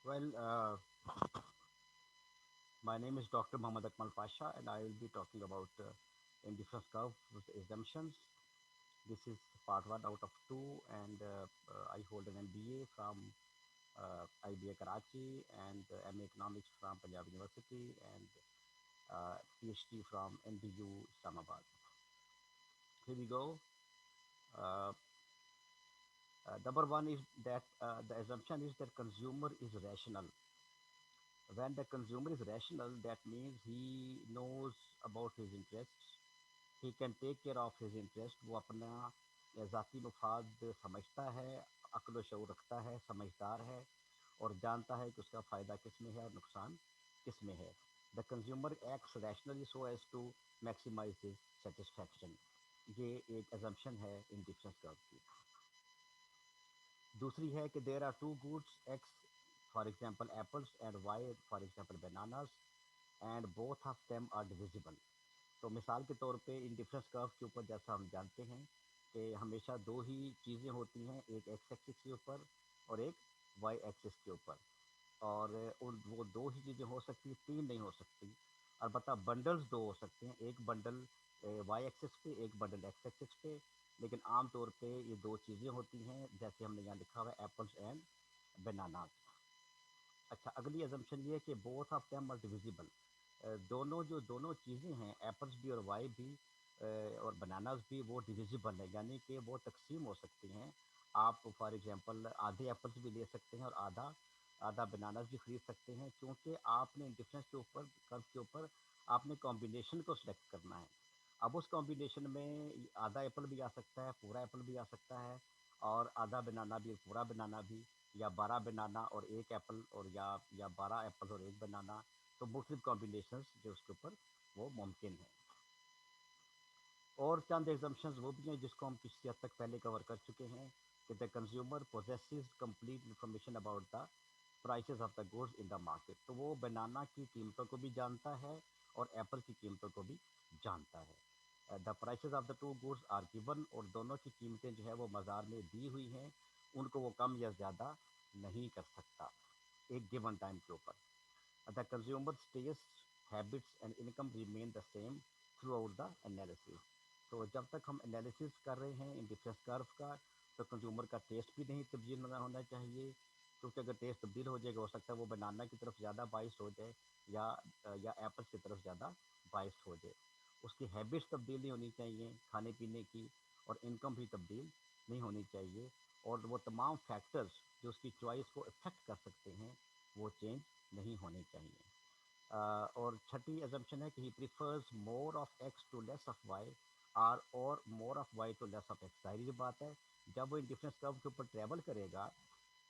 Well, my name is Dr. Muhammad Akmal Pasha, and I will be talking about indifference curve with assumptions. This is part one out of two, and I hold an MBA from IBA Karachi and MA Economics from Punjab University and PhD from NDU Islamabad. Here we go. Uh, Number one is that the assumption is that consumer is rational. When the consumer is rational, that means he knows about his interests. He can take care of his interest. वो अपना ذاتی मफाद समझता है, अक्ल व शऊर रखता है, समझदार है और जानता है कि उसका फ़ायदा किस में है और नुकसान किस में है. The consumer acts rationally so as to maximize his satisfaction. ये एक एजम्पशन है इन डिफरेंस कर्व की. दूसरी है कि there are two goods X for example apples and Y for example bananas and both of them are divisible. तो मिसाल के तौर पे इन डिफरेंस कर्व के ऊपर जैसा हम जानते हैं कि हमेशा दो ही चीज़ें होती हैं, एक एक्स एक्सिस के ऊपर और एक वाई एक्सिस के ऊपर. और उन वो दो ही चीज़ें हो सकती, तीन नहीं हो सकती. अलबत्ता बंडल्स दो हो सकते हैं, एक बंडल वाई एक्सिस पे, एक बंडल एक्स एक्सिस पे. लेकिन आम तौर पे ये दो चीज़ें होती हैं, जैसे हमने यहाँ लिखा हुआ है एप्पल्स एंड बनाना. अच्छा, अगली अजम्पशन ये है कि both of them are divisible. दोनों चीज़ें हैं, एप्पल्स भी और वाई भी और बनानास भी, वो डिविजिबल है, यानी कि वो तकसीम हो सकती हैं. आप फॉर एग्जांपल आधे एप्पल्स भी ले सकते हैं और आधा आधा बनानास भी खरीद सकते हैं, क्योंकि आपने डिफरेंस के ऊपर, कर्व के ऊपर आपने कॉम्बिनेशन को सिलेक्ट करना है. अब उस कॉम्बिनेशन में आधा एप्पल भी आ सकता है, पूरा एप्पल भी आ सकता है, और आधा बनाना भी, पूरा बनाना भी, या 12 बनाना और एक एप्पल, और या 12 एप्पल और एक बनाना. तो मुख्तलिफ कॉम्बिनेशंस जो उसके ऊपर वो मुमकिन है. और चंद एग्जाम्पशंस वो भी हैं जिसको हम किसी हद तक पहले कवर कर चुके हैं कि the consumer possesses complete information about the prices of the goods in the market. तो वो बनाना की कीमतों को भी जानता है और एप्पल की कीमतों को भी जानता है. The prices of the two goods are given, और दोनों की कीमतें जो है वो बाजार में दी हुई हैं, उनको वो कम या ज़्यादा नहीं कर सकता एक गिवन टाइम के ऊपर. The consumer's taste habits and income remain the same throughout the analysis. तो जब तक हम एनालिसिस कर रहे हैं इन डिफरेंस कर्व का, तो कंज्यूमर का टेस्ट भी नहीं तब्दील ना होना चाहिए, क्योंकि अगर टेस्ट तब्दील हो जाएगा, हो सकता है वो बनाना की तरफ ज़्यादा बाइस हो जाए या एप्पल्स की तरफ ज़्यादा बाइस हो जाए. उसकी हैबिट्स तब्दील नहीं होनी चाहिए खाने पीने की, और इनकम भी तब्दील नहीं होनी चाहिए. और वो तमाम फैक्टर्स जो उसकी चॉइस को इफ़ेक्ट कर सकते हैं, वो चेंज नहीं होने चाहिए. और छठी अजम्पशन है कि he prefers more of X to less of Y, or और more of Y to less of X. जाहिर सी बात है, जब वो डिफरेंस कर्व के ऊपर ट्रैवल करेगा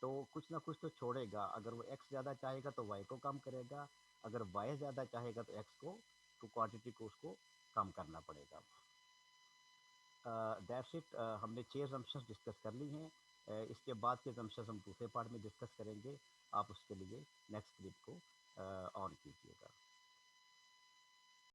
तो कुछ ना कुछ तो छोड़ेगा. अगर वो एक्स ज़्यादा चाहेगा तो वाई को कम करेगा, अगर वाई ज़्यादा चाहेगा तो एक्स को क्वांटिटी को उसको कम करना पड़ेगा. That's it. हमने छह assumptions डिस्कस कर ली हैं. इसके बाद के assumptions हम दूसरे पार्ट में डिस्कस करेंगे. आप उसके लिए नेक्स्ट क्लिप को ऑन कीजिएगा.